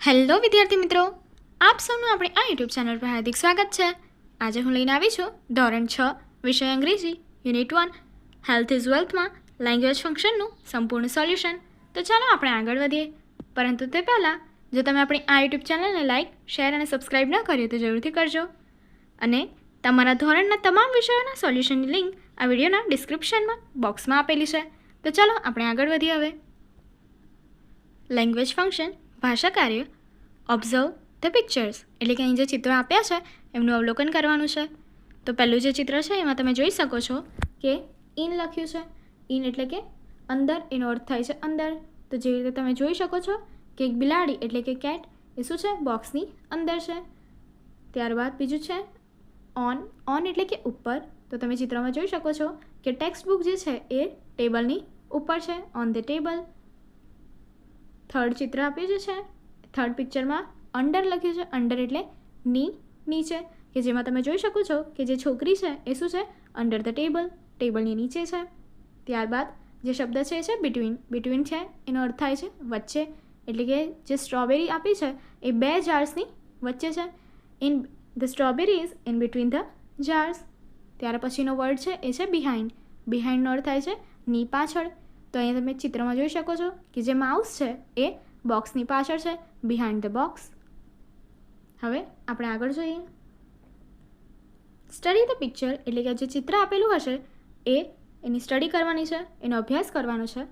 Hello વિદ્યાર્થી મિત્રો, આપ સૌનું આપણે આ યુટ્યુબ ચેનલ પર હાર્દિક સ્વાગત છે. આજે હું લઈને આવી છું ધોરણ 6 વિષય અંગ્રેજી યુનિટ 1 હેલ્થ ઇઝ વેલ્થમાં લેંગ્વેજ ફંક્શનનું સંપૂર્ણ સોલ્યુશન. તો ચાલો આપણે આગળ વધીએ. પરંતુ તે પહેલાં જો તમે આપણી આ યુટ્યુબ ચેનલને લાઇક, શેર અને સબસ્ક્રાઈબ ન કર્યું તો જરૂરથી કરજો. અને તમારા ધોરણના તમામ વિષયોના સોલ્યુશનની લિંક આ વિડીયોના ડિસ્ક્રિપ્શનમાં બોક્સમાં આપેલી છે. તો ચાલો આપણે આગળ વધીએ હવે. લેંગ્વેજ ફંક્શન ભાષા કાર્ય ઓબ્ઝર્વ ધ પિક્ચર્સ એટલે કે અહીં જે ચિત્રો આપ્યા છે એમનું અવલોકન કરવાનું છે. તો પહેલું જે ચિત્ર છે એમાં તમે જોઈ શકો છો કે ઇન લખ્યું છે. ઇન એટલે કે અંદર, એનો અર્થ થાય છે અંદર. તો જેવી રીતે તમે જોઈ શકો છો કે એક બિલાડી એટલે કે કેટ એ શું છે, બોક્સની અંદર છે. ત્યારબાદ બીજું છે ઓન. ઓન એટલે કે ઉપર. તો તમે ચિત્રમાં જોઈ શકો છો કે ટેક્સ્ટ બુક જે છે એ ટેબલની ઉપર છે, ઓન ધ ટેબલ. થર્ડ ચિત્ર આપ્યું જે છે, થર્ડ પિક્ચરમાં અંડર લખ્યું છે. અંડર એટલે નીચે, કે જેમાં તમે જોઈ શકો છો કે જે છોકરી છે એ શું છે, અંડર ધ ટેબલ, ટેબલની નીચે છે. ત્યારબાદ જે શબ્દ છે એ છે બિટવીન. બિટવીન છે એનો અર્થ થાય છે વચ્ચે, એટલે કે જે સ્ટ્રોબેરી આપી છે એ બે જાર્સની વચ્ચે છે. In the strawberry is in between the jars. ત્યાર પછીનો વર્ડ છે એ છે બિહાઇન્ડ. બિહાઇન્ડનો અર્થ થાય છે ની પાછળ. તો અહીંયા તમે ચિત્રમાં જોઈ શકો છો કે જે માઉસ છે એ બોક્સની પાછળ છે, બિહાઇન્ડ ધ બોક્સ. હવે આપણે આગળ જોઈએ. સ્ટડી ધ પિક્ચર એટલે કે જે ચિત્ર આપેલું હશે એ એની સ્ટડી કરવાની છે, એનો અભ્યાસ કરવાનો છે.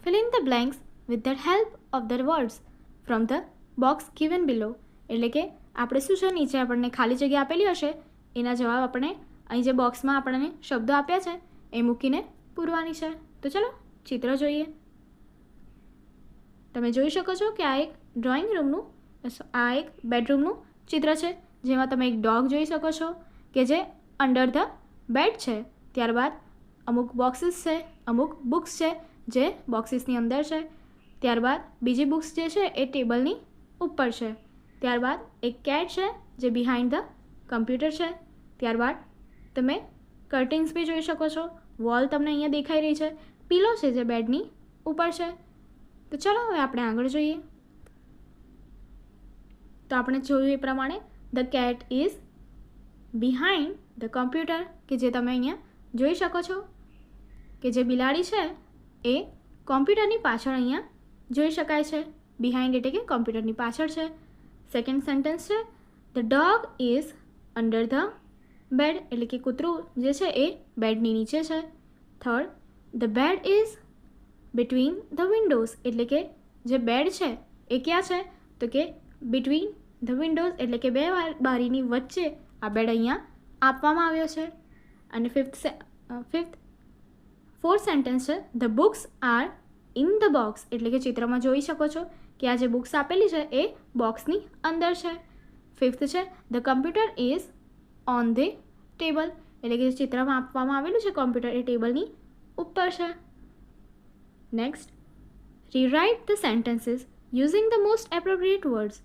Fill in the blanks with the help of the words from the box given below. એટલે કે આપણે શું છે, નીચે આપણને ખાલી જગ્યા આપેલી હશે એના જવાબ આપણે અહીં જે બોક્સમાં આપણને શબ્દો આપ્યા છે એ મૂકીને પૂરવાની છે. તો ચલો ચિત્ર જોઈએ. તમે જોઈ શકો છો કે આ એક ડ્રોઈંગ રૂમનું, આ એક બેડરૂમનું ચિત્ર છે, જેમાં તમે એક ડોગ જોઈ શકો છો કે જે અંડર ધ બેડ છે. ત્યારબાદ અમુક બોક્સીસ છે, અમુક બુક્સ છે જે બોક્સીસની અંદર છે. ત્યારબાદ બીજી બુક્સ જે છે એ ટેબલની ઉપર છે. ત્યારબાદ એક કેટ છે જે બિહાઇન્ડ ધ કમ્પ્યુટર છે. ત્યારબાદ તમે કર્ટિન્સ બી જોઈ શકો છો. વોલ તમને અહીંયા દેખાઈ રહી છે. પીલો છે જે બેડની ઉપર છે. તો ચાલો હવે આપણે આગળ જોઈએ. તો આપણે જોયું એ પ્રમાણે the cat is behind the computer, કે જે તમે અહીંયા જોઈ શકો છો કે જે બિલાડી છે એ કોમ્પ્યુટરની પાછળ અહીંયા જોઈ શકાય છે. બિહાઇન્ડ એટલે કે કોમ્પ્યુટરની પાછળ છે. સેકન્ડ સેન્ટેન્સ છે the dog is under the bed, એટલે કે કૂતરું જે છે એ બેડની નીચે છે. Third the bed is between the windows, એટલે કે જે બેડ છે એ ક્યાં છે, તો કે બિટવીન ધ વિન્ડોઝ એટલે કે બે બારીની વચ્ચે આ બેડ અહીંયા આપવામાં આવ્યો છે. અને ફોર્થ સેન્ટેન્સ છે the books are in the box, એટલે કે ચિત્રમાં જોઈ શકો છો કે આ જે બુક્સ આપેલી છે એ બોક્સની અંદર છે. ફિફ્થ છે the computer is on the table, એટલે કે ચિત્રમાં આપવામાં આવેલું છે કોમ્પ્યુટર એ ટેબલની ઉપર છે. Next, rewrite the sentences using the most appropriate words.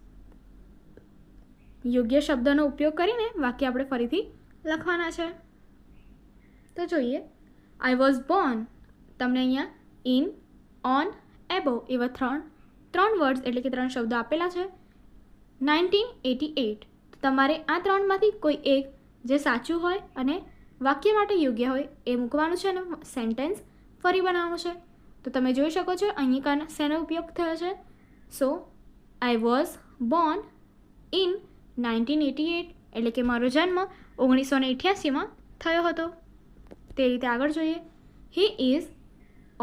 યોગ્ય શબ્દનો ઉપયોગ કરીને વાક્ય આપણે ફરીથી લખવાના છે. તો જોઈએ. I was Born. તમને અહીંયા ઇન, ઓન, એબો એવા ત્રણ વર્ડ્સ એટલે કે ત્રણ શબ્દો આપેલા છે. 1988. તો તમારે આ ત્રણમાંથી કોઈ એક જે સાચું હોય અને વાક્ય માટે યોગ્ય હોય એ મૂકવાનું છે અને સેન્ટેન્સ ફરી બનાવવાનું છે. તો તમે જોઈ શકો છો અહીં શેનો ઉપયોગ થયો છે. સો આઈ વોઝ બોર્ન ઇન 1988, એટલે કે મારો જન્મ 1988માં થયો હતો. તે રીતે આગળ જોઈએ. He is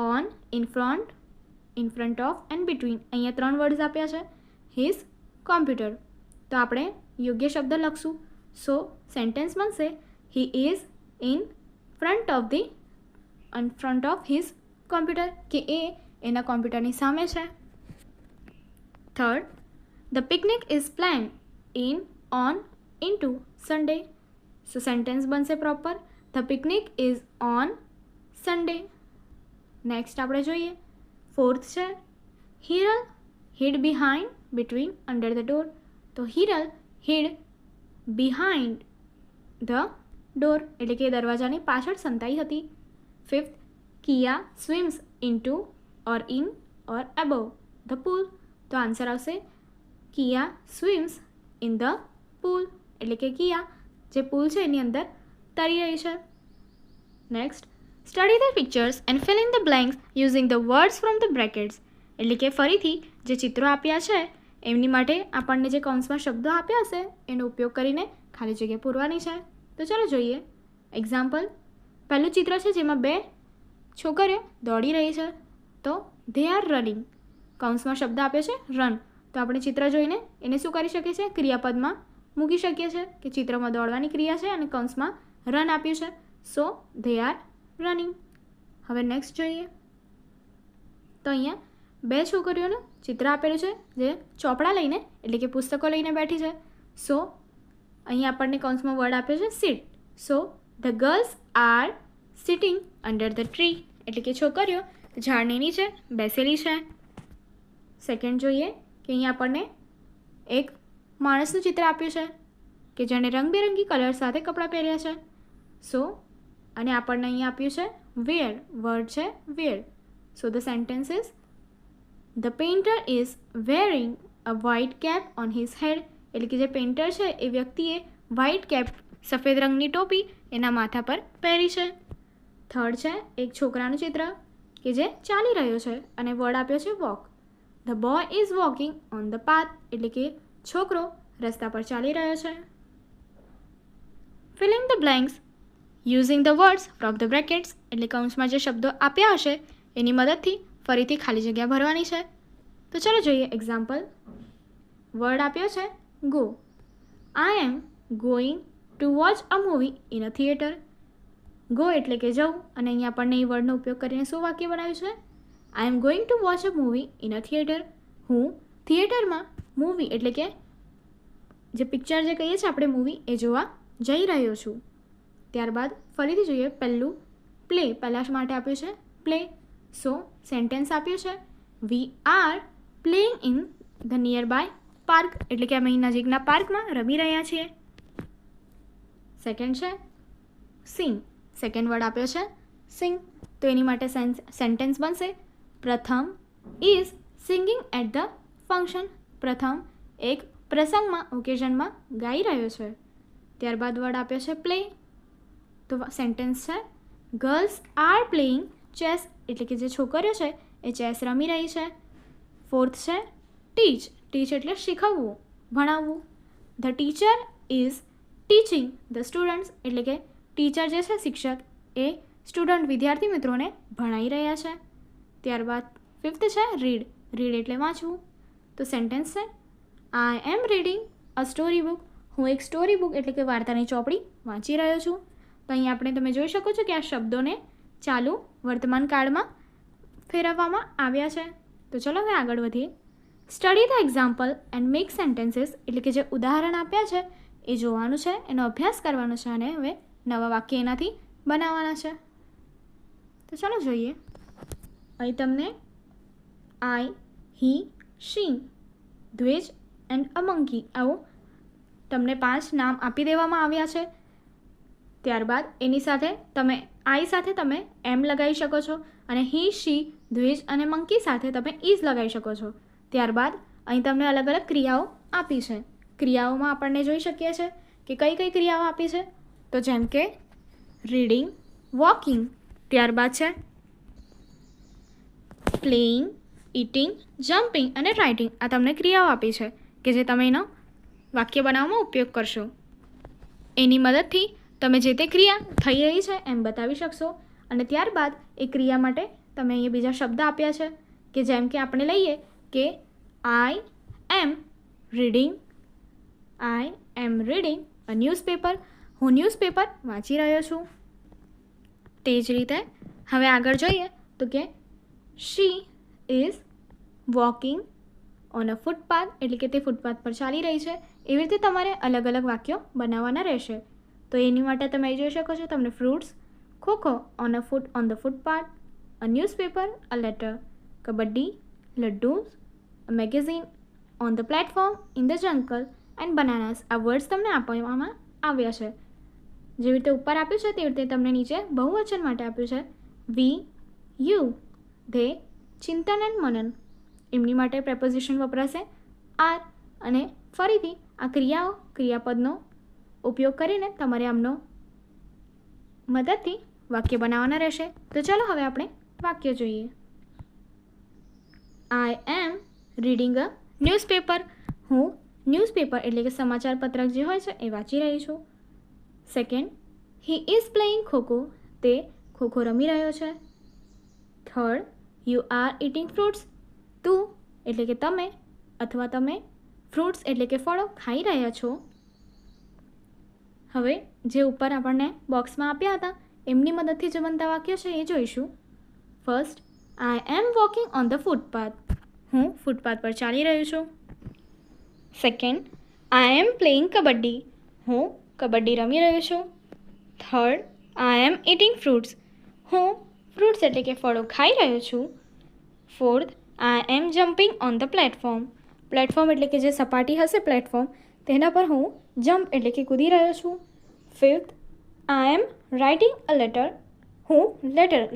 on, in front of and between. અહીંયા ત્રણ વર્ડ્સ આપ્યા છે. His computer. તો આપણે યોગ્ય શબ્દ લખશું. સો સેન્ટેન્સ બનશે he is in front of his computer, કે એ એના કોમ્પ્યુટરની સામે છે. Third, the picnic is plan in, on, in to Sunday. So sentence બનશે proper the picnic is on Sunday. Next આપણે જોઈએ. ફોર્થ છે Hiral hid behind between under the door. તો Hiral hid behind the door, એટલે કે દરવાજાની પાછળ સંતાઈ હતી. Fifth, Kiya swims in to or in or above the pool. તો આન્સર આવશે કિયા સ્વિમ્સ ઇન ધ પૂલ, એટલે કે કિયા જે પૂલ છે એની અંદર તરી રહી છે. Next, study the pictures and fill in the blanks using the words from the brackets, એટલે કે ફરીથી જે ચિત્રો આપ્યા છે એમની માટે આપણને જે કૌંસમાં શબ્દો આપ્યા હશે એનો ઉપયોગ કરીને ખાલી જગ્યા પૂરવાની છે. તો ચાલો જોઈએ એક્ઝામ્પલ. પહેલું ચિત્ર છે જેમાં બે છોકરીઓ દોડી રહી છે. તો ધે આર રનિંગ, કૌંસમાં શબ્દ આપ્યો છે રન, તો આપણે ચિત્ર જોઈને એને શું કરી શકીએ છીએ, ક્રિયાપદમાં મૂકી શકીએ છીએ કે ચિત્રમાં દોડવાની ક્રિયા છે અને કૌંસમાં રન આપ્યું છે. So they are running. હવે નેક્સ્ટ જોઈએ. તો અહીંયા બે છોકરીઓનું ચિત્ર આપેલું છે જે ચોપડા લઈને એટલે કે પુસ્તકો લઈને બેઠી છે. સો અહીંયા આપણને કૌંસમાં વર્ડ આપ્યો છે sit. So the girls are sitting under the tree, એટલે કે છોકરીઓ ઝાડની નીચે બેસેલી છે. સેકન્ડ જોઈએ કે અહીંયા આપણને એક માણસનું ચિત્ર આપ્યું છે કે જેણે રંગબેરંગી કલર સાથે કપડાં પહેર્યા છે. સો અને આપણને અહીંયા આપ્યું છે વેર, વર્ડ છે wear. So the sentence is the painter is wearing a white cap on his head, એટલે કે જે પેઇન્ટર છે એ વ્યક્તિએ વ્હાઇટ કેપ, સફેદ રંગની ટોપી એના માથા પર પહેરી છે. થર્ડ છે એક છોકરાનું ચિત્ર કે જે ચાલી રહ્યો છે અને વર્ડ આપ્યો છે walk. The boy is walking on the path, એટલે કે છોકરો રસ્તા પર ચાલી રહ્યો છે. Fill in the blanks using the words from the brackets, એટલે કૌંસમાં જે શબ્દો આપ્યા હશે એની મદદથી ફરીથી ખાલી જગ્યા ભરવાની છે. તો ચાલો જોઈએ એક્ઝામ્પલ. વર્ડ આપ્યો છે go. I am going to watch a movie in a theatre. Go એટલે કે જવું, અને અહીંયા આપણને એ વર્ડનો ઉપયોગ કરીને શું વાક્ય બનાવ્યું છે, I am going to watch a movie in a theatre. હું થિયેટરમાં મૂવી એટલે કે જે પિક્ચર જે કહીએ છીએ આપણે મૂવી એ જોવા જઈ રહ્યો છું. ત્યારબાદ ફરીથી જોઈએ પહેલું પ્લે, પહેલાં માટે આપ્યું છે પ્લે. સો સેન્ટેન્સ આપ્યું છે we are playing in the nearby park, એટલે કે અમે અહીં નજીકના પાર્કમાં રમી રહ્યા છીએ. સેકન્ડ છે સિંગ, સેકન્ડ વર્ડ આપ્યો છે સિંગ, તો એની માટે સેન્ટેન્સ બનશે Pratham is singing at the function, Pratham એક પ્રસંગમાં ઓકેઝનમાં ગાઈ રહ્યો છે. ત્યારબાદ વર્ડ આપ્યો છે પ્લે, તો સેન્ટેન્સ છે ગર્લ્સ આર પ્લેઇંગ ચેસ, એટલે કે જે છોકરીઓ છે એ ચેસ રમી રહી છે. ફોર્થ છે ટીચ, ટીચ એટલે શીખવવું, ભણાવવું. The teacher is teaching the students, એટલે કે ટીચર જે છે શિક્ષક એ સ્ટુડન્ટ વિદ્યાર્થી મિત્રોને ભણાવી રહ્યા છે. ત્યારબાદ ફિફ્થ છે રીડ, રીડ એટલે વાંચવું, તો સેન્ટેન્સ છે I am reading a story book, હું એક સ્ટોરી બુક એટલે કે વાર્તાની ચોપડી વાંચી રહ્યો છું. તો અહીં આપણે તમે જોઈ શકો છો કે આ શબ્દોને ચાલુ વર્તમાન કાળમાં ફેરવવામાં આવ્યા છે. તો ચલો હવે આગળ વધીએ. Study the example and make sentences, એટલે કે જે ઉદાહરણ આપ્યા છે એ જોવાનું છે, એનો અભ્યાસ કરવાનો છે અને હવે નવા વાક્ય એનાથી બનાવવાના છે. તો ચાલો જોઈએ. અહીં તમને આઈ, હી, શી, દ્વેજ એન્ડ અ મંકી આવું તમને 5 નામ આપી દેવામાં આવ્યા છે. ત્યારબાદ એની સાથે તમે આઈ સાથે તમે એમ લગાવી શકો છો અને હી, શી, દ્વેજ અને મંકી સાથે તમે ઇઝ લગાવી શકો છો. ત્યારબાદ અહીં તમને અલગ અલગ ક્રિયાઓ આપી છે. ક્રિયાઓમાં આપણને જોઈ શકીએ છીએ કે કઈ કઈ ક્રિયાઓ આપી છે, તો જેમ કે રીડિંગ, વોકિંગ, ત્યારબાદ છે પ્લેઇંગ, ઇટિંગ, જમ્પિંગ અને રાઇટિંગ. આ તમને ક્રિયાઓ આપી છે કે જે તમે એનો વાક્ય બનાવવામાં ઉપયોગ કરશો. એની મદદથી તમે જે તે ક્રિયા થઈ રહી છે એમ બતાવી શકશો. અને ત્યારબાદ એ ક્રિયા માટે તમે અહીંયા બીજા શબ્દ આપ્યા છે કે જેમ કે આપણે લઈએ કે આઈ એમ રીડિંગ અ ન્યૂઝપેપર, હું ન્યૂઝપેપર વાંચી રહ્યો છું. તે જ રીતે હવે આગળ જોઈએ તો કે she is walking on a footpath, એટલે કે તે ફૂટપાથ પર ચાલી રહી છે. એવી રીતે તમારે અલગ અલગ વાક્યો બનાવવાના રહેશે. તો એની માટે તમે જોઈ શકો છો તમને fruits, kho kho, on the footpath, a newspaper, a letter, kabaddi, laddoos, a magazine, on the platform, in the જંગલ એન્ડ બનાનાસ. આ વર્ડ્સ તમને આપવામાં આવ્યા છે. જેવી રીતે ઉપર આપ્યું છે તેવી રીતે તમને નીચે બહુવચન માટે આપ્યું છે વી, યુ, ધે, ચિંતન એન્ડ મનન. એમની માટે પ્રેપોઝિશન વપરાશે આર અને ફરીથી આ ક્રિયાપદનો ઉપયોગ કરીને તમારે આમનો મદદથી વાક્ય બનાવવાના રહેશે. તો ચાલો હવે આપણે વાક્ય જોઈએ. આઈ એમ રીડિંગ અ ન્યૂઝપેપર. હું ન્યૂઝપેપર એટલે કે સમાચાર પત્રક જે હોય છે એ વાંચી રહી છું. Second, he is playing kho kho. તે ખોખો રમી રહ્યો છે. Third, you are eating fruits. તું એટલે કે તમે અથવા તમે ફ્રૂટ્સ એટલે કે ફળો ખાઈ રહ્યા છો. હવે જે ઉપર આપણને બોક્સમાં આપ્યા હતા એમની મદદથી જે બનતા વાક્ય છે એ જોઈશું. First, I am walking on the footpath. હું ફૂટપાથ પર ચાલી રહ્યો છું. Second, I am playing kabaddi. હું કબડ્ડી રમી રહ્યો છું. Third, I am eating fruits. હું ફ્રૂટ્સ એટલે કે ફળો ખાઈ રહ્યો છું. Fourth, I am jumping on the platform. Platform એટલે કે જે સપાટી હશે પ્લેટફોર્મ તેના પર હું જમ્પ એટલે કે કૂદી રહ્યો છું. Fifth, I M writing a letter. હું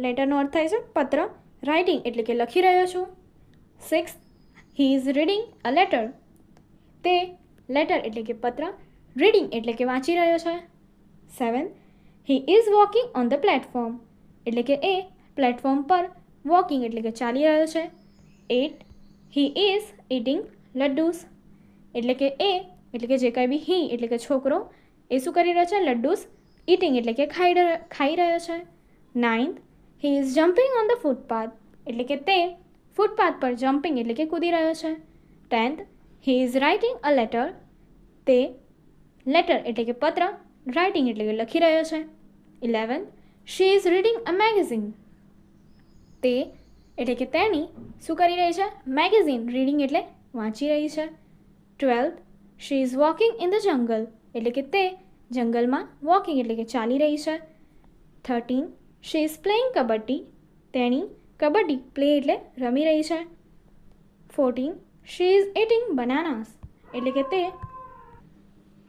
લેટરનો અર્થ થાય છે પત્ર, રાઇટિંગ એટલે કે લખી રહ્યો છું. Sixth, he is reading a letter. તે લેટર એટલે કે પત્ર, રીડિંગ એટલે કે વાંચી રહ્યો છે. Seventh, he is walking on the platform. એટલે કે એ પ્લેટફોર્મ પર વોકિંગ એટલે કે ચાલી રહ્યો છે. 8, હી ઇઝ ઇટિંગ લડ્ડુસ. એટલે કે એ એટલે કે જે કંઈ બી હી એટલે કે છોકરો એ શું કરી રહ્યો છે? લડ્ડુસ ઇટિંગ એટલે કે ખાઈ રહ્યો છે. 9th, he is jumping on the footpath. એટલે કે તે ફૂટપાથ પર જમ્પિંગ એટલે કે કૂદી રહ્યો છે. 10th, he is writing a letter. તે લેટર એટલે કે પત્ર, રાઇટિંગ એટલે કે લખી રહ્યો છે. 11th, she is reading a magazine. તે એટલે કે તેણી શું કરી રહી છે? મેગેઝિન રીડિંગ એટલે વાંચી રહી છે. 12th, she is walking in the jungle. એટલે કે તે જંગલમાં વોકિંગ એટલે કે ચાલી રહી છે. 13th, she is playing kabaddi. તેણી કબડ્ડી પ્લે એટલે રમી રહી છે. 14th, she is eating બનાનાસ. એટલે કે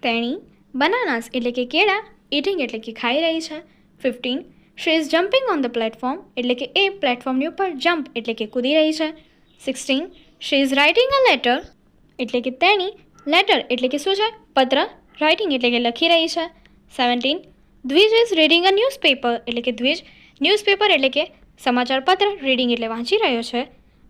તેણી બનાનાસ એટલે કે કેળા ઇટિંગ એટલે કે ખાઈ રહી છે. 15th, she is jumping on the platform. એટલે કે એ પ્લેટફોર્મની ઉપર જમ્પ એટલે કે કૂદી રહી છે. 16th, she is writing a letter. એટલે કે તેણી લેટર એટલે કે શું છે? પત્ર, રાઇટિંગ એટલે કે લખી રહી છે. 17th, Dwij is reading a newspaper. એટલે કે દ્વિજ ન્યૂઝપેપર એટલે કે સમાચાર પત્ર રીડિંગ એટલે વાંચી રહ્યો છે.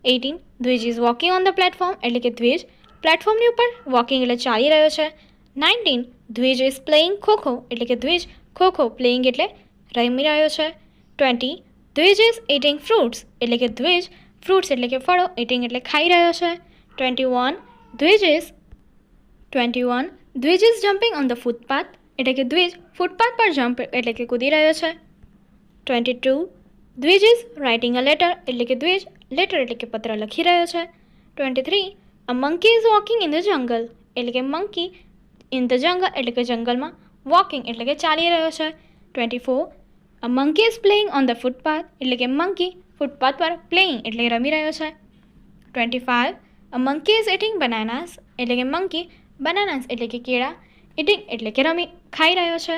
18th, Dwij is walking on the platform. એટલે કે દ્વિજ પ્લેટફોર્મની ઉપર વોકિંગ એટલે ચાલી રહ્યો છે. 19th, Dwij is playing kho kho. એટલે કે દ્વિજ ખોખો પ્લેઇંગ એટલે રમી રહ્યો છે. 20, દ્વિજ ઇઝ ઇટિંગ ફ્રૂટ્સ. એટલે કે દ્વિજ ફ્રૂટ્સ એટલે કે ફળો ઇટિંગ એટલે ખાઈ રહ્યો છે. 21, Dwij is jumping on the footpath. એટલે કે દ્વિજ ફૂટપાથ પર જમ્પ એટલે કે કૂદી રહ્યો છે. 22, દ્વિજ ઇઝ રાઇટિંગ અ લેટર. એટલે કે દ્વિજ લેટર એટલે કે પત્ર લખી રહ્યો છે. 23, a monkey is walking in the jungle. એટલે કે મંકી ઇન ધ જંગલ એટલે કે જંગલમાં વોકિંગ એટલે કે ચાલી રહ્યો છે. 24, a monkey is playing on the footpath. એટલે કે મંકી ફૂટપાથ પર પ્લેઇંગ એટલે રમી રહ્યો છે. 25, અ મંકી ઇઝ ઇટિંગ બનાનાસ. એટલે કે મંકી બનાનાસ એટલે કે કેળા ઇટિંગ એટલે કે ખાઈ રહ્યો છે.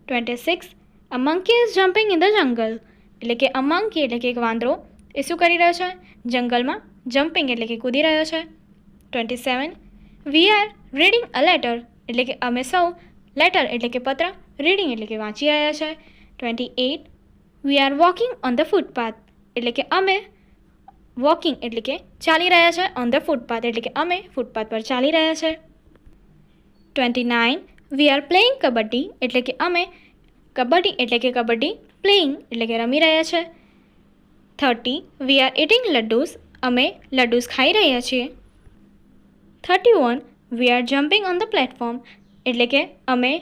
26, a monkey is jumping in the jungle. એટલે કે અ મંકી એટલે કે એક વાંદરો એ શું કરી રહ્યો છે? જંગલમાં જમ્પિંગ એટલે કે કૂદી રહ્યો છે. 27, we are reading a letter. એટલે કે અમે સૌ લેટર એટલે કે પત્ર રીડિંગ એટલે કે વાંચી રહ્યા છે. 28, we are walking on the footpath. એટલે કે અમે વોકિંગ એટલે કે ચાલી રહ્યા છે. ઓન ધ ફૂટપાથ એટલે કે અમે ફૂટપાથ પર ચાલી રહ્યા છે. 29, વી આર પ્લેઇંગ કબડ્ડી. એટલે કે અમે કબડ્ડી એટલે કે કબડ્ડી પ્લેઇંગ એટલે કે રમી રહ્યા છે. 30, વી આર ઇટિંગ લડ્ડુસ. અમે લડ્ડુસ ખાઈ રહ્યા છીએ. 31, we are jumping on the platform. એટલે કે અમે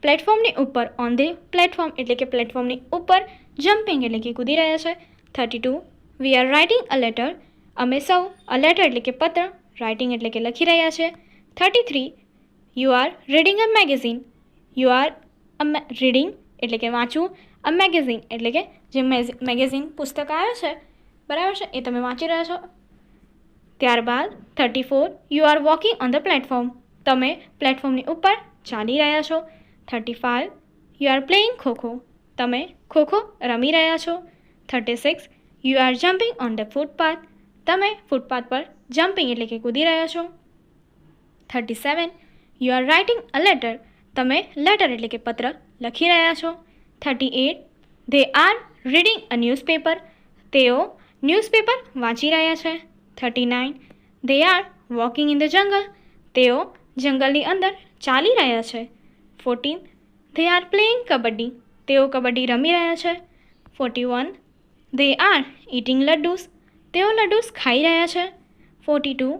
પ્લેટફોર્મની ઉપર ઓન ધ પ્લેટફોર્મ એટલે કે પ્લેટફોર્મની ઉપર જમ્પિંગ એટલે કે કૂદી રહ્યા છે. 32, we are writing a letter. અમે સૌ અ લેટર એટલે કે પત્ર રાઇટિંગ એટલે કે લખી રહ્યા છે. 33, you are reading a magazine. You are reading એટલે કે વાંચવું, અ મેગેઝિન એટલે કે જે મેગેઝિન પુસ્તક આવે છે બરાબર છે એ તમે વાંચી રહ્યા છો. ત્યારબાદ 34, you are walking on the platform. તમે પ્લેટફોર્મની ઉપર ચાલી રહ્યા છો. 35, યુ આર પ્લેઇંગ ખોખો. તમે ખોખો રમી રહ્યા છો. 36, you are jumping on the footpath. તમે ફૂટપાથ પર જમ્પિંગ એટલે કે કૂદી રહ્યા છો. 37. You are writing a letter. તમે લેટર એટલે કે પત્ર લખી રહ્યા છો. 38. They are reading a newspaper. તેઓ ન્યૂઝપેપર વાંચી રહ્યા છે. 39. They are walking in the jungle. તેઓ જંગલની અંદર ચાલી રહ્યા છે. 14. They are playing kabaddi. તેઓ કબડ્ડી રમી રહ્યા છે. 41. They are eating laddus. તેઓ લડ્ડુસ ખાઈ રહ્યા છે. 42.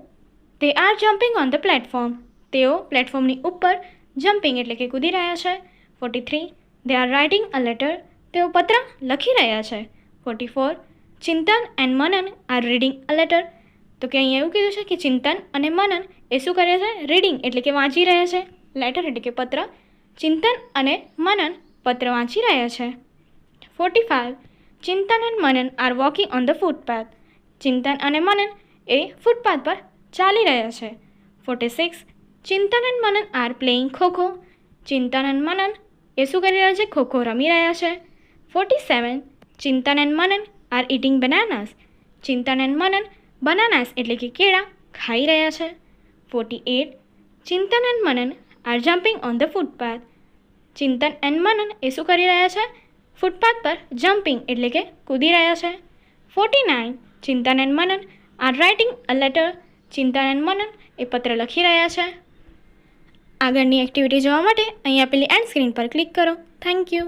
They are jumping on the platform. તેઓ પ્લેટફોર્મની ઉપર જમ્પિંગ એટલે કે કૂદી રહ્યા છે. 43. They are writing a letter. તેઓ પત્ર લખી રહ્યા છે. 44. Chintan and Manan are reading a letter. તો કે અહીંયા એવું કીધું છે કે ચિંતન અને મનન એ શું કરે છે? રીડિંગ એટલે કે વાંચી રહ્યા છે. લેટર એટલે કે પત્ર. ચિંતન અને મનન પત્ર વાંચી રહ્યા છે. 45. Chintan and Manan are walking on the footpath. Chintan અને મનન એ ફૂટપાથ પર ચાલી રહ્યા છે. 46. Chintan and Manan are playing kho kho. Chintan અને મનન એ શું કરી રહ્યા છે? ખોખો રમી રહ્યા છે. 47. Chintan and Manan are eating bananas. Chintan and Manan bananas એટલે કે કેળા ખાઈ રહ્યા છે. 48. Chintan and Manan are jumping on the footpath. Chintan and Manan એ શું કરી રહ્યા છે? ફૂટપાથ પર જમ્પિંગ એટલે કે કૂદી રહ્યા છે. 49. Chintan and Manan are writing a letter. Chintan and Manan એ પત્ર લખી રહ્યા છે. આગળની એક્ટિવિટી જોવા માટે અહીં આપેલી એન્ડ સ્ક્રીન પર ક્લિક કરો. Thank you.